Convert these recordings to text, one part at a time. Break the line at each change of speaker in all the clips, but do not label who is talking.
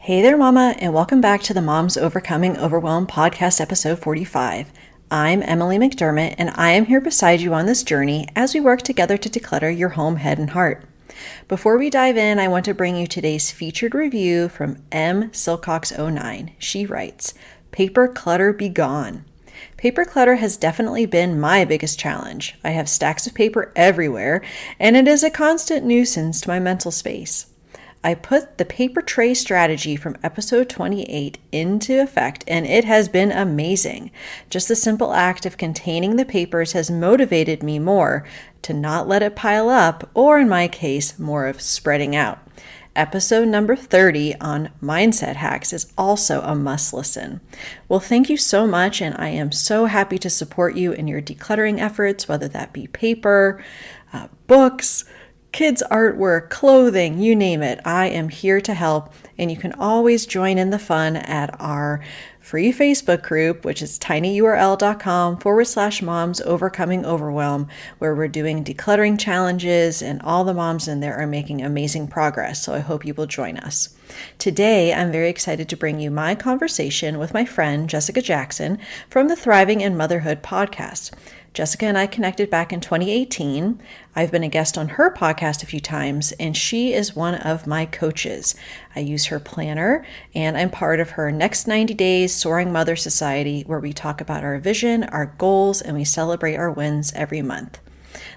Hey there, Mama, and welcome back to the Moms Overcoming Overwhelm podcast, episode 45. I'm Emily McDermott, and I am here beside you on this journey as we work together to declutter your home, head, and heart. Before we dive in, I want to bring you today's featured review from M. Silcox09. She writes, "Paper clutter be gone." Paper clutter has definitely been my biggest challenge. I have stacks of paper everywhere, and it is a constant nuisance to my mental space. I put the paper tray strategy from episode 28 into effect, and it has been amazing. Just the simple act of containing the papers has motivated me more to not let it pile up, or in my case, more of spreading out. Episode number 30 on mindset hacks is also a must listen. Well, thank you so much, and I am so happy to support you in your decluttering efforts, whether that be paper, books, kids' artwork, clothing, you name it. I am here to help, and you can always join in the fun at our free Facebook group, which is tinyurl.com/moms overcoming overwhelm, where we're doing decluttering challenges, and all the moms in there are making amazing progress. So I hope you will join us. Today, I'm very excited to bring you my conversation with my friend, Jessica Jackson, from the Thriving in Motherhood podcast. Jessica and I connected back in 2018. I've been a guest on her podcast a few times, and she is one of my coaches. I use her planner, and I'm part of her Next 90 Days Soaring Mothers Society, where we talk about our vision, our goals, and we celebrate our wins every month.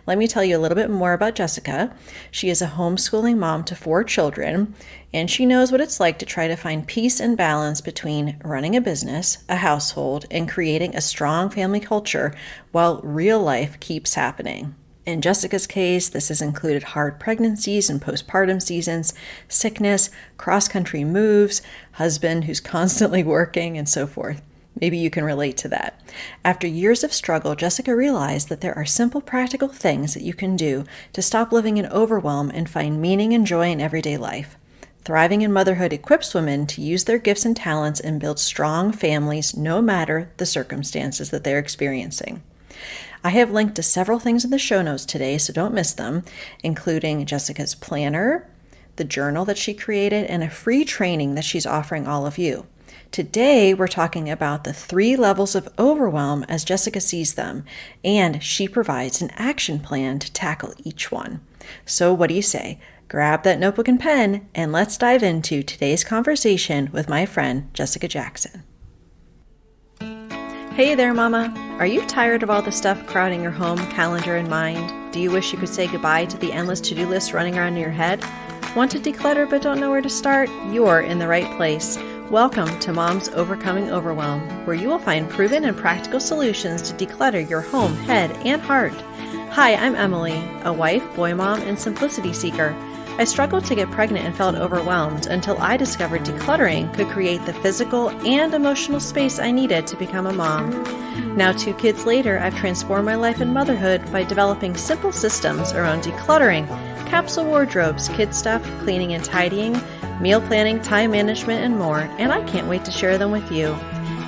Let me tell you a little bit more about Jessica. She is a homeschooling mom to 4 children, and she knows what it's like to try to find peace and balance between running a business, a household, and creating a strong family culture while real life keeps happening. In Jessica's case, this has included hard pregnancies and postpartum seasons, sickness, cross-country moves, husband who's constantly working, and so forth. Maybe you can relate to that. After years of struggle, Jessica realized that there are simple, practical things that you can do to stop living in overwhelm and find meaning and joy in everyday life. Thriving in Motherhood equips women to use their gifts and talents and build strong families no matter the circumstances that they're experiencing. I have linked to several things in the show notes today, so don't miss them, including Jessica's planner, the journal that she created, and a free training that she's offering all of you. Today, we're talking about the 3 levels of overwhelm as Jessica sees them, and she provides an action plan to tackle each one. So what do you say? Grab that notebook and pen, and let's dive into today's conversation with my friend, Jessica Jackson. Hey there, Mama. Are you tired of all the stuff crowding your home, calendar, and mind? Do you wish you could say goodbye to the endless to-do list running around in your head? Want to declutter but don't know where to start? You're in the right place. Welcome to Moms Overcoming Overwhelm, where you will find proven and practical solutions to declutter your home, head, and heart. Hi, I'm Emily, a wife, boy mom, and simplicity seeker. I struggled to get pregnant and felt overwhelmed until I discovered decluttering could create the physical and emotional space I needed to become a mom. Now, 2 kids later, I've transformed my life in motherhood by developing simple systems around decluttering, capsule wardrobes, kid stuff, cleaning and tidying, meal planning, time management, and more, and I can't wait to share them with you.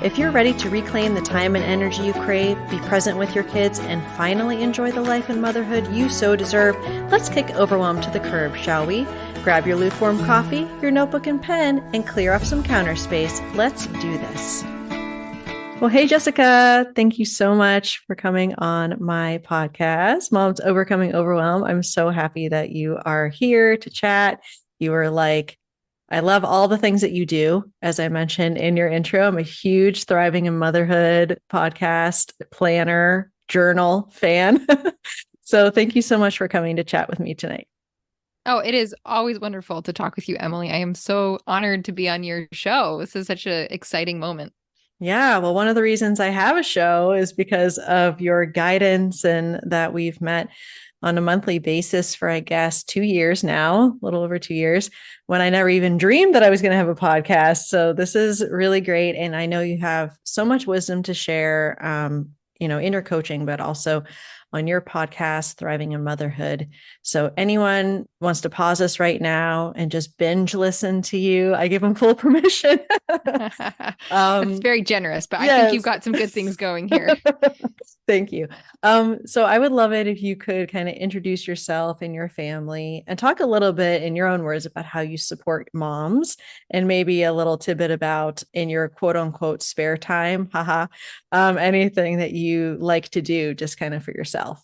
If you're ready to reclaim the time and energy you crave, be present with your kids, and finally enjoy the life and motherhood you so deserve, let's kick overwhelm to the curb, shall we? Grab your lukewarm coffee, your notebook and pen, and clear up some counter space. Let's do this. Well, hey, Jessica, thank you so much for coming on my podcast, Moms Overcoming Overwhelm. I'm so happy that you are here to chat. You were like, I love all the things that you do. As I mentioned in your intro, I'm a huge Thriving in Motherhood podcast, planner, journal fan. So thank you so much for coming to chat with me tonight.
Oh, it is always wonderful to talk with you, Emily. I am so honored to be on your show. This is such an exciting moment.
Yeah, well, one of the reasons I have a show is because of your guidance, and that we've met on a monthly basis for, I guess, 2 years now, a little over 2 years, when I never even dreamed that I was going to have a podcast. So this is really great. And I know you have so much wisdom to share, in your coaching, but also on your podcast, Thriving in Motherhood. So anyone wants to pause us right now and just binge listen to you, I give them full permission.
That's very generous, but I think you've
Yes.
got some good things going here.
Thank you. So I would love it if you could kind of introduce yourself and your family and talk a little bit in your own words about how you support moms and maybe a little tidbit about in your quote unquote spare time, haha, anything that you like to do just kind of for yourself.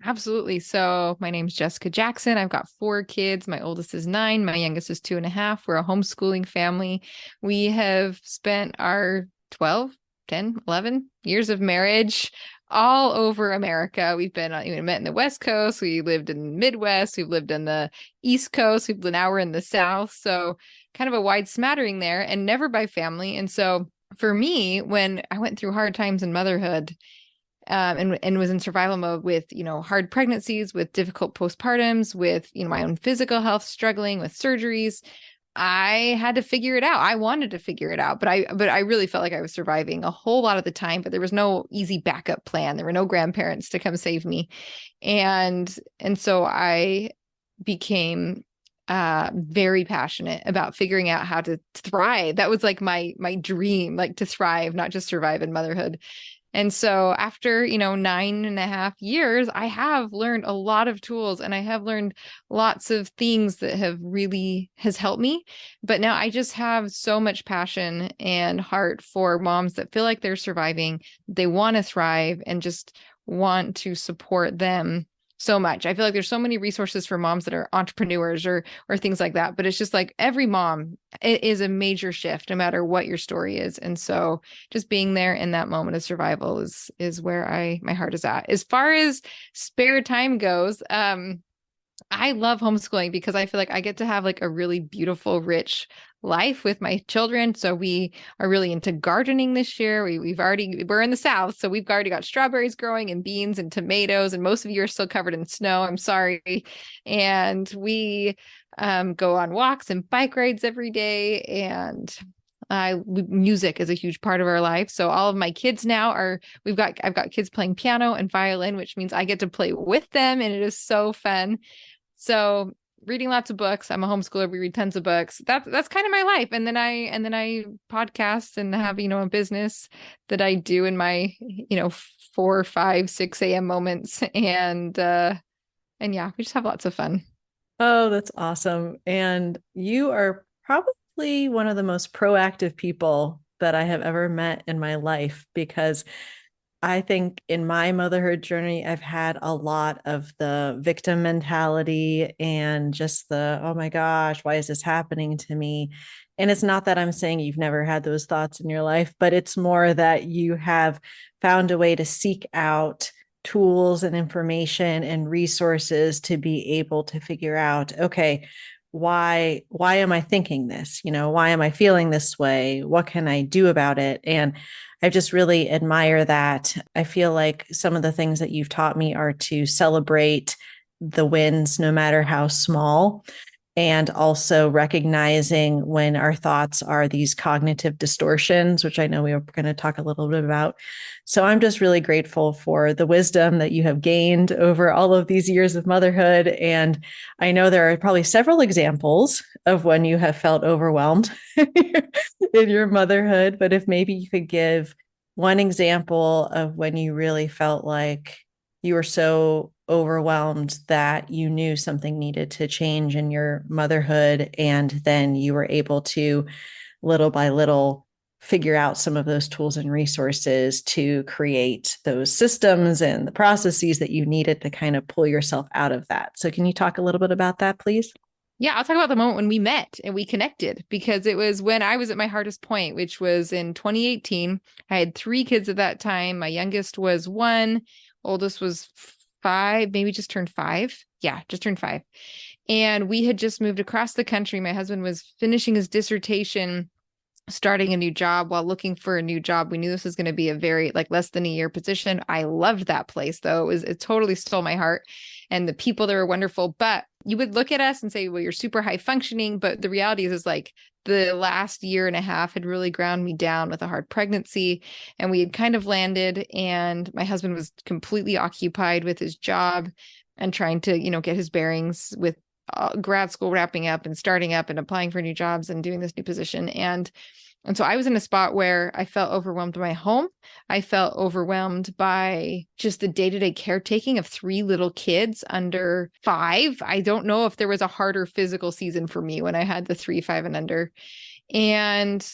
Absolutely. So my name's Jessica Jackson. I've got 4 kids. My oldest is 9. My youngest is 2.5. We're a homeschooling family. We have spent our 12, 10, 11 years of marriage all over America. We've been met in the West Coast. We lived in the Midwest. We've lived in the East Coast. Now we're in the South. So kind of a wide smattering there and never by family. And so for me, when I went through hard times in motherhood, and was in survival mode with, hard pregnancies, with difficult postpartums, with, my own physical health, struggling with surgeries. I had to figure it out. I wanted to figure it out, but I really felt like I was surviving a whole lot of the time, but there was no easy backup plan. There were no grandparents to come save me. And so I became very passionate about figuring out how to thrive. That was like my dream, like to thrive, not just survive in motherhood. And so after, 9.5 years, I have learned a lot of tools and I have learned lots of things that has helped me. But now I just have so much passion and heart for moms that feel like they're surviving. They want to thrive and just want to support them so much. I feel like there's so many resources for moms that are entrepreneurs or things like that, but it's just like every mom, it is a major shift no matter what your story is. And so just being there in that moment of survival is where my heart is at. As far as spare time goes, I love homeschooling because I feel like I get to have like a really beautiful, rich life with my children. So we are really into gardening this year. We're in the South, so we've already got strawberries growing and beans and tomatoes, and most of you are still covered in snow. I'm sorry. And we go on walks and bike rides every day, and music is a huge part of our life. So all of my kids now I've got kids playing piano and violin, which means I get to play with them, and it is so fun. So reading lots of books. I'm a homeschooler. We read tons of books. That's kind of my life. And then I podcast and have, a business that I do in my, 4, 5, 6 a.m. moments. And yeah, we just have lots of fun.
Oh, that's awesome. And you are probably one of the most proactive people that I have ever met in my life because I think in my motherhood journey, I've had a lot of the victim mentality and just oh my gosh, why is this happening to me? And it's not that I'm saying you've never had those thoughts in your life, but it's more that you have found a way to seek out tools and information and resources to be able to figure out, okay, why am I thinking this? Why am I feeling this way? What can I do about it? And I just really admire that. I feel like some of the things that you've taught me are to celebrate the wins, no matter how small, and also recognizing when our thoughts are these cognitive distortions, which I know we are going to talk a little bit about. So I'm just really grateful for the wisdom that you have gained over all of these years of motherhood. And I know there are probably several examples of when you have felt overwhelmed in your motherhood, but if maybe you could give one example of when you really felt like you were so overwhelmed that you knew something needed to change in your motherhood, and then you were able to little by little figure out some of those tools and resources to create those systems and the processes that you needed to kind of pull yourself out of that. So can you talk a little bit about that, please?
Yeah, I'll talk about the moment when we met and we connected, because it was when I was at my hardest point, which was in 2018. I had 3 kids at that time. My youngest was 1, oldest was 5, maybe just turned 5. Yeah, just turned 5. And we had just moved across the country. My husband was finishing his dissertation starting a new job. While looking for a new job, we knew this was going to be a very like less than a year position. I loved that place though. It totally stole my heart, and the people there were wonderful. But you would look at us and say, well, you're super high functioning. But the reality is like the last year and a half had really ground me down with a hard pregnancy, and we had kind of landed, and my husband was completely occupied with his job and trying to, get his bearings with grad school wrapping up and starting up and applying for new jobs and doing this new position. And so I was in a spot where I felt overwhelmed by my home. I felt overwhelmed by just the day-to-day caretaking of 3 little kids under 5. I don't know if there was a harder physical season for me when I had the 3, 5, and under. And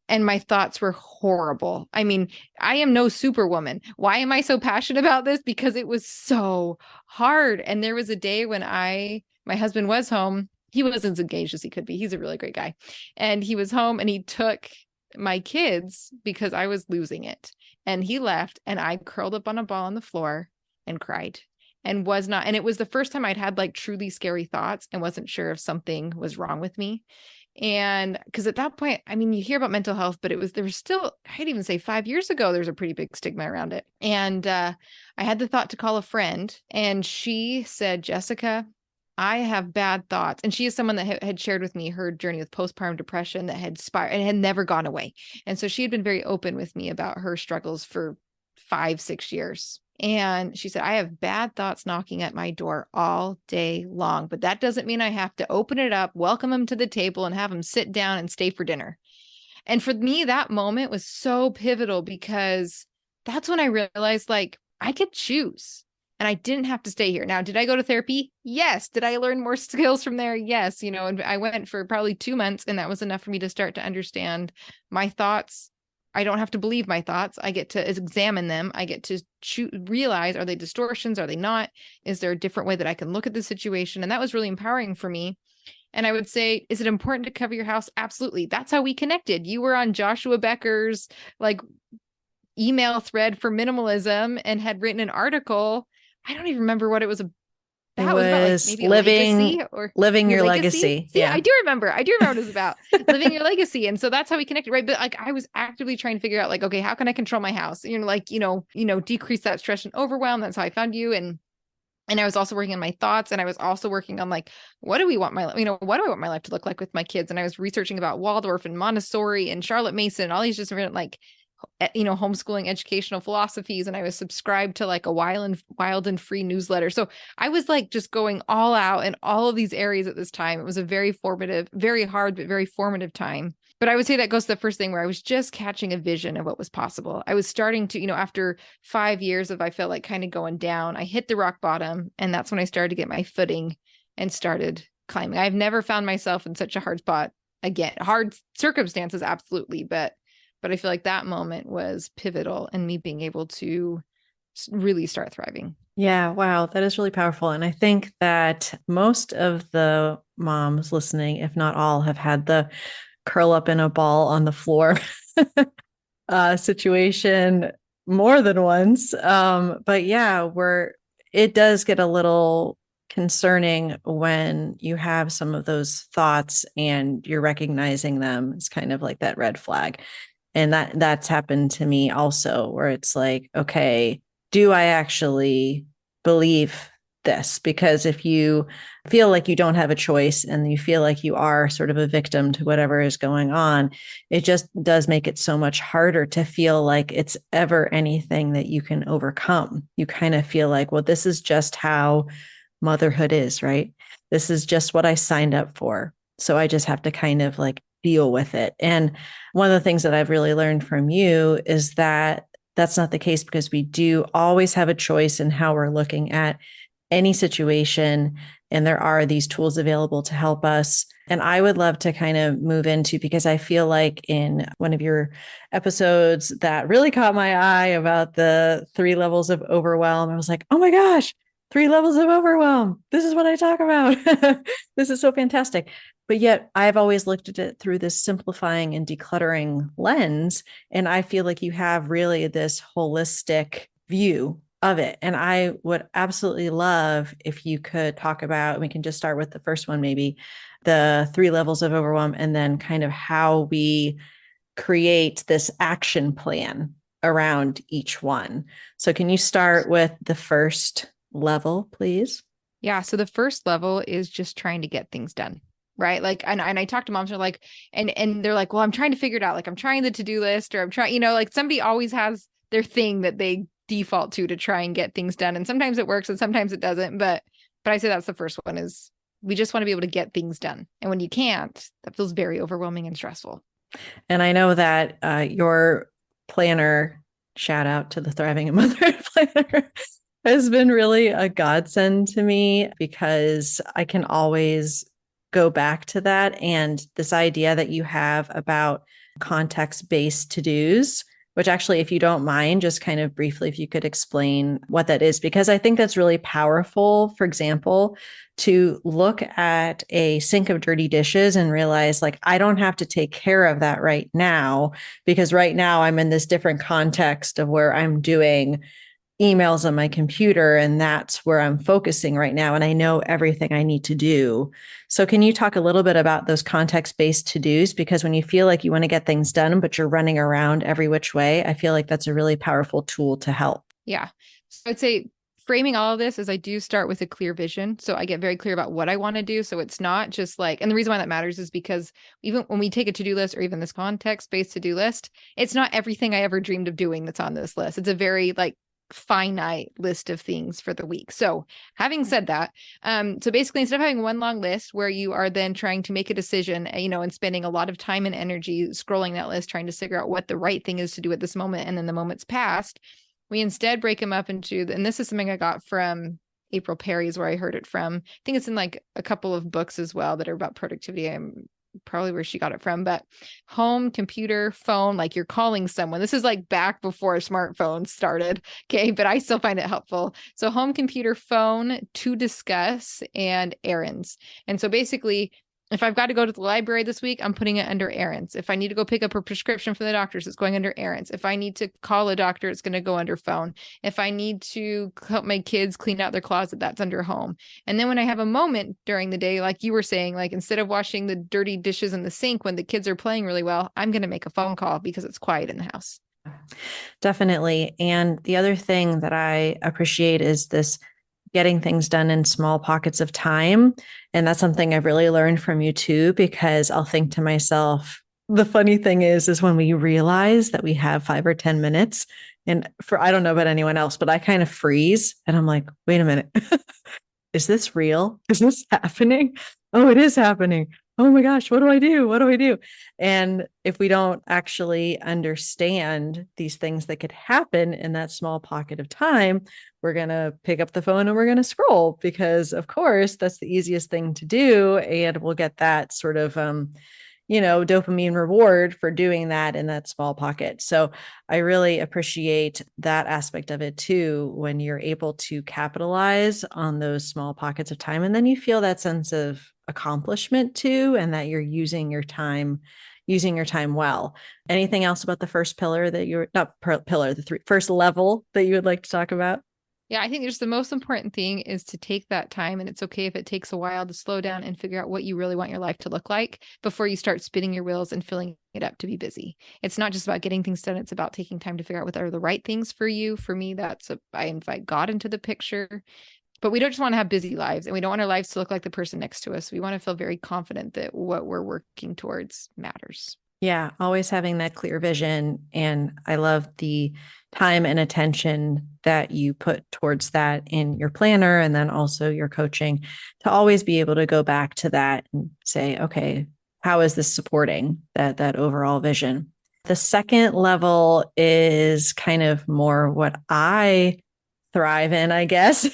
my thoughts were horrible. I mean, I am no superwoman. Why am I so passionate about this? Because it was so hard. And there was a day when my husband was home. He wasn't as engaged as he could be. He's a really great guy. And he was home and he took my kids because I was losing it. And he left and I curled up on a ball on the floor and cried and and it was the first time I'd had like truly scary thoughts and wasn't sure if something was wrong with me. And because at that point, I mean, you hear about mental health, but there was still, I'd even say 5 years ago, there's a pretty big stigma around it. And I had the thought to call a friend, and she said, Jessica, I have bad thoughts. And she is someone that had shared with me her journey with postpartum depression that had spiraled and had never gone away. And so she had been very open with me about her struggles for 5, 6 years. And she said, I have bad thoughts knocking at my door all day long, but that doesn't mean I have to open it up, welcome them to the table, and have them sit down and stay for dinner. And for me, that moment was so pivotal because that's when I realized like I could choose. And I didn't have to stay here. Now, did I go to therapy? Yes. Did I learn more skills from there? Yes. And I went for probably 2 months, and that was enough for me to start to understand my thoughts. I don't have to believe my thoughts. I get to examine them. I get to realize, are they distortions? Are they not? Is there a different way that I can look at the situation? And that was really empowering for me. And I would say, is it important to cover your house? Absolutely. That's how we connected. You were on Joshua Becker's like email thread for minimalism and had written an article. I don't even remember what it was about.
It
was about like
was
maybe
living your legacy.
See,
Yeah.
I do remember what it was about. Living your legacy. And so that's how we connected, right? But like I was actively trying to figure out like, okay, how can I control my house? Decrease that stress and overwhelm. That's how I found you. And I was also working on my thoughts, and I was also working on like, what do I want my life to look like with my kids? And I was researching about Waldorf and Montessori and Charlotte Mason and all these different like homeschooling educational philosophies. And I was subscribed to like a wild and free newsletter. So I was like just going all out in all of these areas at this time. It was a very formative, very hard, but very formative time. But I would say that goes to the first thing where I was just catching a vision of what was possible. I was starting to, after 5 years of, I felt like kind of going down, I hit the rock bottom. And that's when I started to get my footing and started climbing. I've never found myself in such a hard spot again. Hard circumstances, absolutely. But I feel like that moment was pivotal in me being able to really start thriving.
Yeah, wow, that is really powerful. And I think that most of the moms listening, if not all, have had the curl up in a ball on the floor situation more than once. But yeah, it does get a little concerning when you have some of those thoughts and you're recognizing them. It's kind of like that red flag. And that's happened to me also, where it's like, okay, do I actually believe this? Because if you feel like you don't have a choice and you feel like you are sort of a victim to whatever is going on, it just does make it so much harder to feel like it's ever anything that you can overcome. You kind of feel like, well, this is just how motherhood is, right? This is just what I signed up for. So I just have to kind of like deal with it. And one of the things that I've really learned from you is that that's not the case, because we do always have a choice in how we're looking at any situation. And there are these tools available to help us. And I would love to kind of move into, because I feel like in one of your episodes that really caught my eye about the 3 levels of overwhelm, I was like, oh my gosh, 3 levels of overwhelm. This is what I talk about. This is so fantastic. But yet I've always looked at it through this simplifying and decluttering lens. And I feel like you have really this holistic view of it. And I would absolutely love if you could talk about, we can just start with the first one, maybe the 3 levels of overwhelm, and then kind of how we create this action plan around each one. So can you start with the first level, please?
Yeah. So the first level is just trying to get things done. Right. Like, and I talk to moms who are like, and they're like, well, I'm trying to figure it out. Like, I'm trying the to-do list, or I'm trying, like somebody always has their thing that they default to try and get things done. And sometimes it works and sometimes it doesn't. But I say that's the first one, is we just want to be able to get things done. And when you can't, that feels very overwhelming and stressful.
And I know that your planner, shout out to the Thriving and Motherhood planner, has been really a godsend to me, because I can always go back to that. And this idea that you have about context-based to-dos, which actually, if you don't mind, just kind of briefly, if you could explain what that is, because I think that's really powerful. For example, to look at a sink of dirty dishes and realize, like, I don't have to take care of that right now, because right now I'm in this different context of where I'm doing emails on my computer, and that's where I'm focusing right now. And I know everything I need to do. So can you talk a little bit about those context-based to-dos? Because when you feel like you want to get things done, but you're running around every which way, I feel like that's a really powerful tool to help.
Yeah. So I'd say framing all of this is I do start with a clear vision. So I get very clear about what I want to do. So it's not just like, and the reason why that matters is because even when we take a to-do list, or even this context-based to-do list, it's not everything I ever dreamed of doing that's on this list. It's a very like finite list of things for the week. So having said that, so basically, instead of having one long list where you are then trying to make a decision, and spending a lot of time and energy scrolling that list, trying to figure out what the right thing is to do at this moment, and then the moment's passed, we instead break them up into, and this is something I got from April Perry's, where I heard it from. I think it's in like a couple of books as well that are about productivity. I'm probably where she got it from, but home, computer, phone, like you're calling someone. This is like back before smartphones started. Okay. But I still find it helpful. So home, computer, phone, to discuss, and errands. And so basically, if I've got to go to the library this week, I'm putting it under errands. If I need to go pick up a prescription from the doctors, it's going under errands. If I need to call a doctor, it's going to go under phone. If I need to help my kids clean out their closet, that's under home. And then when I have a moment during the day, like you were saying, like instead of washing the dirty dishes in the sink when the kids are playing really well, I'm going to make a phone call because it's quiet in the house.
Definitely. And the other thing that I appreciate is this getting things done in small pockets of time. And that's something I've really learned from you too, because I'll think to myself, the funny thing is when we realize that we have 5 or 10 minutes, and I don't know about anyone else, but I kind of freeze and I'm like, wait a minute. Is this real? Is this happening? Oh, it is happening. Oh my gosh, what do I do? What do I do? And if we don't actually understand these things that could happen in that small pocket of time, we're going to pick up the phone and we're going to scroll, because of course that's the easiest thing to do. And we'll get that sort of, dopamine reward for doing that in that small pocket. So I really appreciate that aspect of it too, when you're able to capitalize on those small pockets of time. And then you feel that sense of accomplishment too, and that you're using your time well. Anything else about the first pillar that you're not pillar, the first level that you would like to talk about?
Yeah, I think just the most important thing is to take that time, and it's okay if it takes a while to slow down and figure out what you really want your life to look like before you start spinning your wheels and filling it up to be busy. It's not just about getting things done. It's about taking time to figure out what are the right things for you. For me, I invite God into the picture, but we don't just want to have busy lives, and we don't want our lives to look like the person next to us. We want to feel very confident that what we're working towards matters.
Yeah, always having that clear vision. And I love the time and attention that you put towards that in your planner, and then also your coaching, to always be able to go back to that and say, okay, how is this supporting that overall vision? The second level is kind of more what I thrive in, I guess.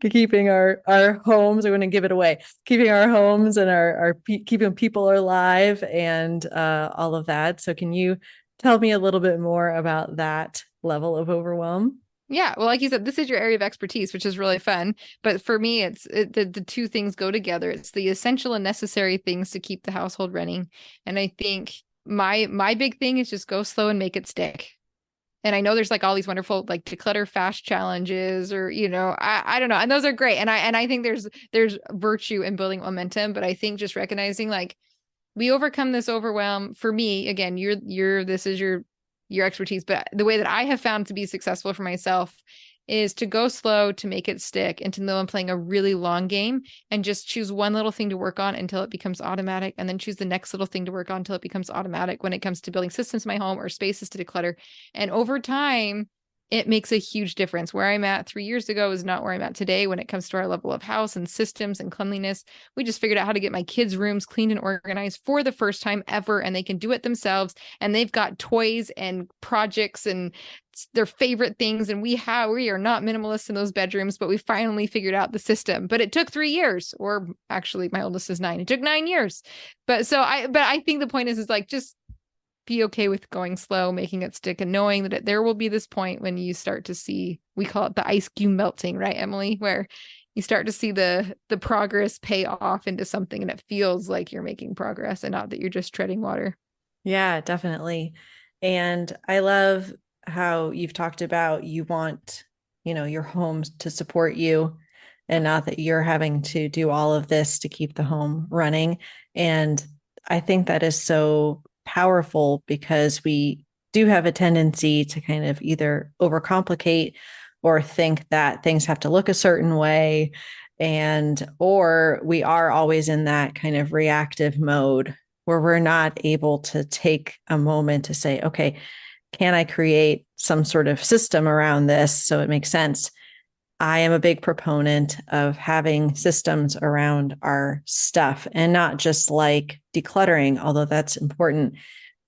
Keeping our homes, I'm going to give it away, keeping our homes and our keeping people alive, and all of that. So can you tell me a little bit more about that level of overwhelm?
Yeah, well, like you said, this is your area of expertise, which is really fun. But for me, the two things go together. It's the essential and necessary things to keep the household running. And I think my big thing is just go slow and make it stick. And I know there's like all these wonderful like declutter fast challenges, or I don't know, and those are great. And I think there's virtue in building momentum, but I think just recognizing like we overcome this overwhelm. For me, again, this is your expertise, but the way that I have found to be successful for myself is to go slow, to make it stick, and to know I'm playing a really long game, and just choose one little thing to work on until it becomes automatic, and then choose the next little thing to work on until it becomes automatic when it comes to building systems in my home or spaces to declutter. And over time, it makes a huge difference. Where I'm at 3 years ago is not where I'm at today when it comes to our level of house and systems and cleanliness. We just figured out how to get my kids' rooms cleaned and organized for the first time ever, and they can do it themselves. And they've got toys and projects and their favorite things. And we are not minimalists in those bedrooms, but we finally figured out the system. But it took 3 years, or actually my oldest is 9. It took 9 years. But I think the point is like, just be okay with going slow, making it stick, and knowing that there will be this point when you start to see, we call it the ice cube melting, right, Emily, where you start to see the progress pay off into something, and it feels like you're making progress and not that you're just treading water.
Yeah, definitely. And I love how you've talked about you want, your home to support you and not that you're having to do all of this to keep the home running. And I think that is so powerful because we do have a tendency to kind of either overcomplicate or think that things have to look a certain way, or we are always in that kind of reactive mode where we're not able to take a moment to say, okay, can I create some sort of system around this so it makes sense? I am a big proponent of having systems around our stuff, and not just like decluttering, although that's important.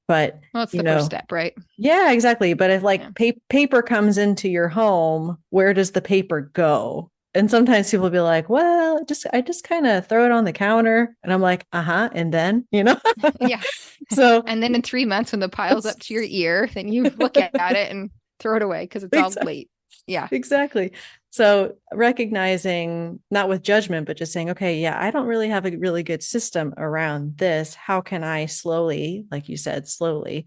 But,
well, it's the first step, right?
Yeah, exactly. But if paper comes into your home, where does the paper go? And sometimes people will be like, well, I just kind of throw it on the counter. And I'm like, and then,
Yeah.
So,
and then in 3 months when the pile's up to your ear, then you look at it and throw it away because it's all late. Yeah,
exactly. So recognizing, not with judgment, but just saying, okay, yeah, I don't really have a really good system around this. How can I slowly, like you said, slowly,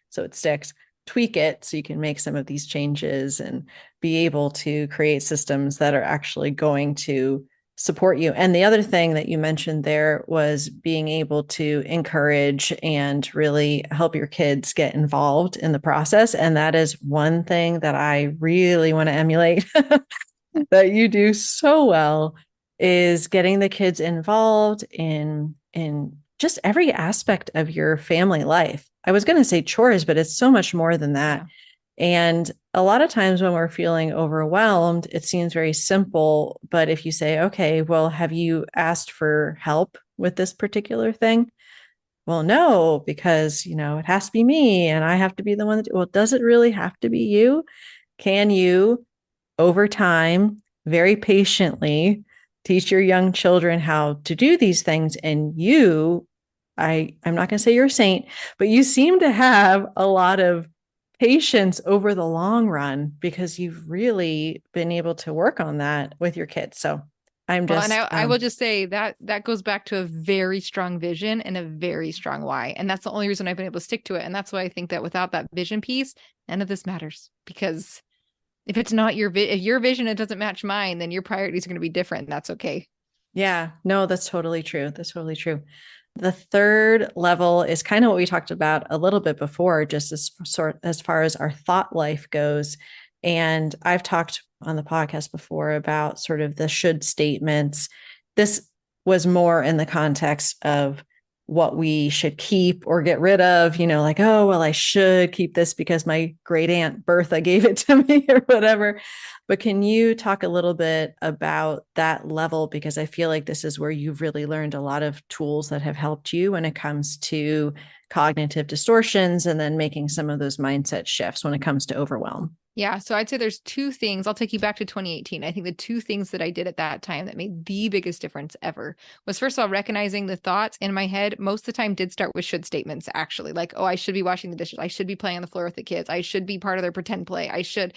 so it sticks, tweak it so you can make some of these changes and be able to create systems that are actually going to support you. And the other thing that you mentioned there was being able to encourage and really help your kids get involved in the process. And that is one thing that I really want to emulate that you do so well, is getting the kids involved in just every aspect of your family life. I was going to say chores, but it's so much more than that. Yeah. And a lot of times when we're feeling overwhelmed, it seems very simple. But if you say, okay, well, have you asked for help with this particular thing? Well, no, because, it has to be me and I have to be the one well, does it really have to be you? Can you, over time, very patiently teach your young children how to do these things? And I'm not going to say you're a saint, but you seem to have a lot of patience over the long run because you've really been able to work on that with your kids. So
I will just say that goes back to a very strong vision and a very strong why. And that's the only reason I've been able to stick to it. And that's why I think that without that vision piece, none of this matters. Because if it's not your vision, it doesn't match mine, then your priorities are going to be different. And that's okay.
Yeah, no, that's totally true. That's totally true. The third level is kind of what we talked about a little bit before, just as far as our thought life goes. And I've talked on the podcast before about sort of the should statements. This was more in the context of what we should keep or get rid of, like, oh, well, I should keep this because my great aunt Bertha gave it to me or whatever. But can you talk a little bit about that level? Because I feel like this is where you've really learned a lot of tools that have helped you when it comes to cognitive distortions and then making some of those mindset shifts when it comes to overwhelm.
Yeah. So I'd say there's two things. I'll take you back to 2018. I think the two things that I did at that time that made the biggest difference ever was, first of all, recognizing the thoughts in my head most of the time did start with should statements, actually. Like, oh, I should be washing the dishes. I should be playing on the floor with the kids. I should be part of their pretend play. I should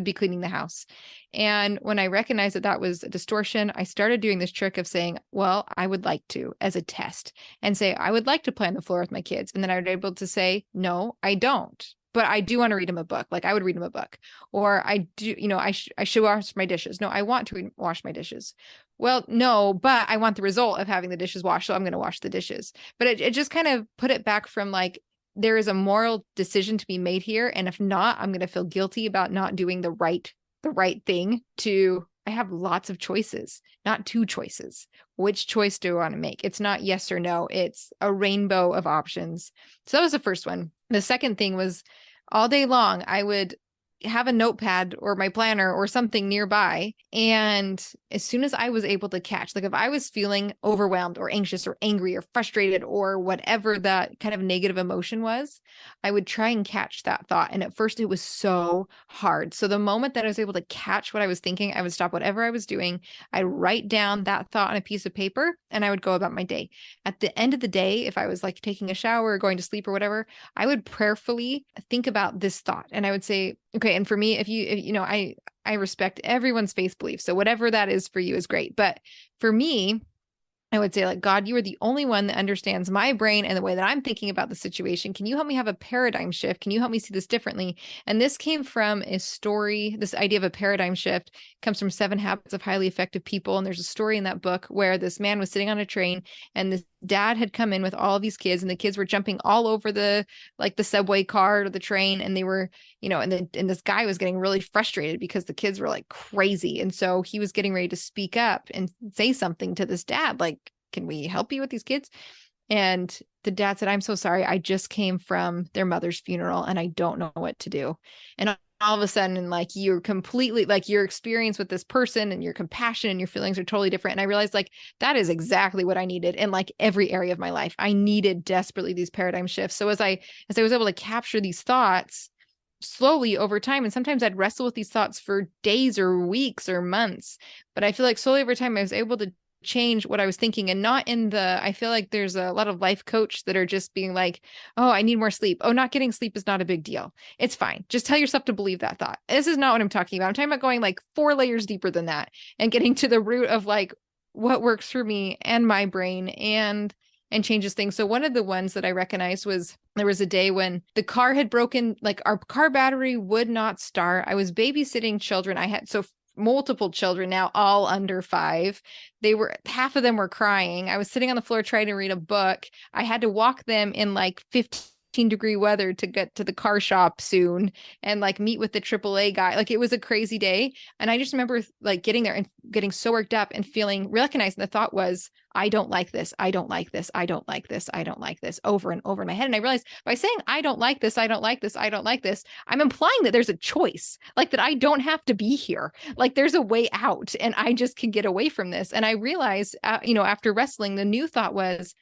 be cleaning the house. And when I recognized that that was a distortion, I started doing this trick of saying, well, I would like to, as a test, and say, I would like to play on the floor with my kids. And then I would be able to say, no, I don't. but I do want to read him a book. Like I would read him a book, or I do, I should wash my dishes. No, I want to wash my dishes. Well, no, but I want the result of having the dishes washed. So I'm going to wash the dishes. But it just kind of put it back from like, there is a moral decision to be made here. And if not, I'm going to feel guilty about not doing the right thing to, I have lots of choices, not two choices. Which choice do I want to make? It's not yes or no. It's a rainbow of options. So that was the first one. The second thing was all day long, I would have a notepad or my planner or something nearby. And as soon as I was able to catch, like if I was feeling overwhelmed or anxious or angry or frustrated or whatever that kind of negative emotion was, I would try and catch that thought. And at first it was so hard. So the moment that I was able to catch what I was thinking, I would stop whatever I was doing. I'd write down that thought on a piece of paper and I would go about my day. At the end of the day, if I was like taking a shower or going to sleep or whatever, I would prayerfully think about this thought. And I would say, okay, and for me, I respect everyone's faith belief. So whatever that is for you is great. But for me, I would say like, God, you are the only one that understands my brain and the way that I'm thinking about the situation. Can you help me have a paradigm shift? Can you help me see this differently? And this came from a story. This idea of a paradigm shift comes from 7 Habits of Highly Effective People. And there's a story in that book where this man was sitting on a train and this dad had come in with all of these kids and the kids were jumping all over the subway car or the train. And they were, and this guy was getting really frustrated because the kids were like crazy. And so he was getting ready to speak up and say something to this dad, like, can we help you with these kids? And the dad said, I'm so sorry. I just came from their mother's funeral and I don't know what to do. And all of a sudden, like you're completely like your experience with this person and your compassion and your feelings are totally different. And I realized like that is exactly what I needed in like every area of my life. I needed desperately these paradigm shifts. So as I was able to capture these thoughts slowly over time, and sometimes I'd wrestle with these thoughts for days or weeks or months, but I feel like slowly over time, I was able to change what I was thinking. And not in the, I feel like there's a lot of life coach that are just being like, oh, I need more sleep. Oh, not getting sleep is not a big deal. It's fine. Just tell yourself to believe that thought. This is not what I'm talking about. I'm talking about going like 4 layers deeper than that and getting to the root of like what works for me and my brain and changes things. So one of the ones that I recognized was there was a day when the car had broken, like our car battery would not start. I was babysitting children. I had multiple children now, all under 5. Half of them were crying. I was sitting on the floor trying to read a book. I had to walk them in like 15-degree weather to get to the car shop soon and like meet with the AAA guy. Like it was a crazy day. And I just remember like getting there and getting so worked up and recognizing the thought was, I don't like this. I don't like this. I don't like this. I don't like this over and over in my head. And I realized by saying, I don't like this, I don't like this, I don't like this, I'm implying that there's a choice, like that I don't have to be here. Like there's a way out and I just can get away from this. And I realized, after wrestling, the new thought was,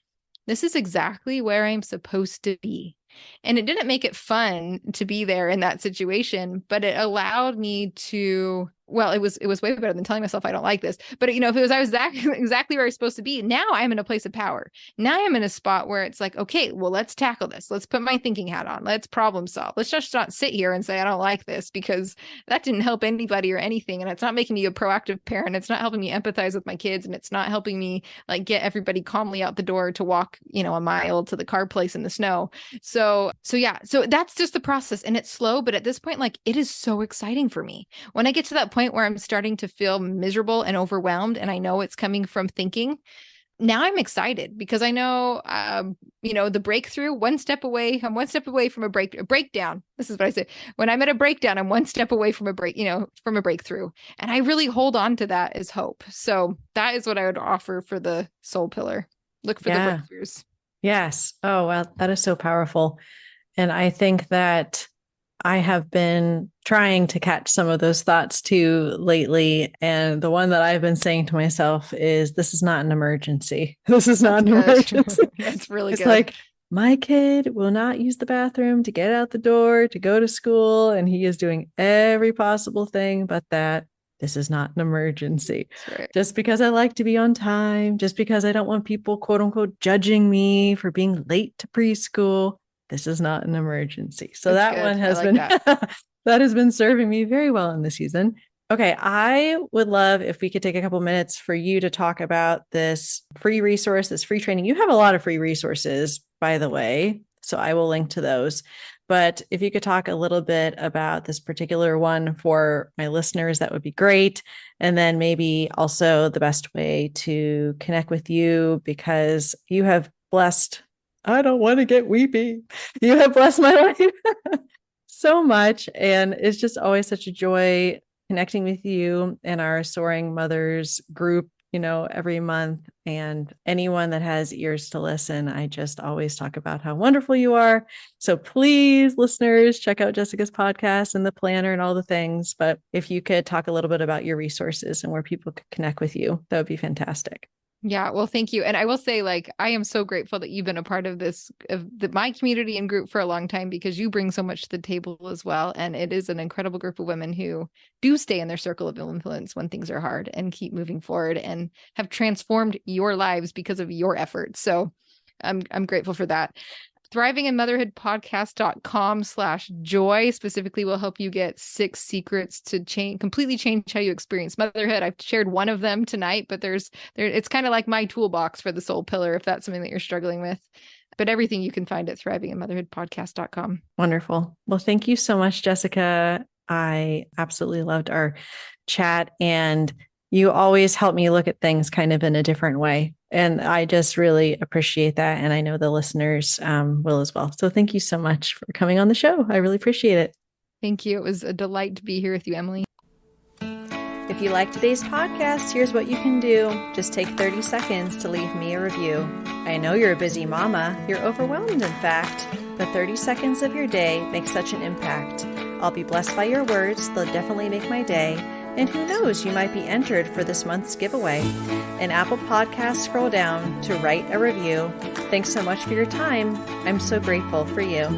this is exactly where I'm supposed to be. And it didn't make it fun to be there in that situation, but it allowed me to, well, it was way better than telling myself I don't like this. But if it was, I was exactly where I was supposed to be. Now I'm in a place of power. Now I'm in a spot where it's like, okay, well, let's tackle this. Let's put my thinking hat on. Let's problem solve. Let's just not sit here and say, I don't like this, because that didn't help anybody or anything. And it's not making me a proactive parent. It's not helping me empathize with my kids. And it's not helping me like get everybody calmly out the door to walk, a mile to the car place in the snow. So that's just the process, and it's slow, but at this point, like it is so exciting for me. When I get to that point where I'm starting to feel miserable and overwhelmed, and I know it's coming from thinking, now I'm excited because I know, the breakthrough, one step away. I'm one step away from a breakdown. This is what I say. When I'm at a breakdown, I'm one step away from from a breakthrough. And I really hold on to that as hope. So that is what I would offer for the soul pillar. Look for the breakthroughs.
Yes. Oh, well, that is so powerful. And I think that I have been trying to catch some of those thoughts too lately. And the one that I've been saying to myself is, this is not an emergency. This is not an emergency.
That's really
good. It's
good.
like, my kid will not use the bathroom to get out the door, to go to school. And he is doing every possible thing but that. This is not an emergency.
Right.
Just because I like to be on time, just because I don't want people, quote unquote, judging me for being late to preschool. This is not an emergency. So
That's
that
good.
one has
like
been,
that.
that has been serving me very well in the season. Okay. I would love if we could take a couple minutes for you to talk about this free resource, this free training. You have a lot of free resources, by the way. So I will link to those. But if you could talk a little bit about this particular one for my listeners, that would be great. And then maybe also the best way to connect with you, because you have blessed, I don't want to get weepy. You have blessed my life so much. And it's just always such a joy connecting with you and our Soaring Mothers group, every month. And anyone that has ears to listen, I just always talk about how wonderful you are. So please, listeners, check out Jessica's podcast and the planner and all the things. But if you could talk a little bit about your resources and where people could connect with you, that would be fantastic.
Yeah, well, thank you. And I will say, I am so grateful that you've been a part of this, my community and group for a long time, because you bring so much to the table as well. And it is an incredible group of women who do stay in their circle of influence when things are hard and keep moving forward and have transformed your lives because of your efforts. So I'm grateful for that. thrivinginmotherhoodpodcast.com/joy specifically will help you get 6 secrets to completely change how you experience motherhood. I've shared one of them tonight, but it's kind of like my toolbox for the soul pillar, if that's something that you're struggling with. But everything you can find at thrivinginmotherhoodpodcast.com.
Wonderful. Well, thank you so much, Jessica. I absolutely loved our chat, and you always help me look at things kind of in a different way. And I just really appreciate that. And I know the listeners will as well. So thank you so much for coming on the show. I really appreciate it.
Thank you. It was a delight to be here with you, Emily.
If you like today's podcast, here's what you can do. Just take 30 seconds to leave me a review. I know you're a busy mama. You're overwhelmed, in fact. But 30 seconds of your day makes such an impact. I'll be blessed by your words. They'll definitely make my day. And who knows, you might be entered for this month's giveaway. In Apple Podcasts, scroll down to write a review. Thanks so much for your time. I'm so grateful for you.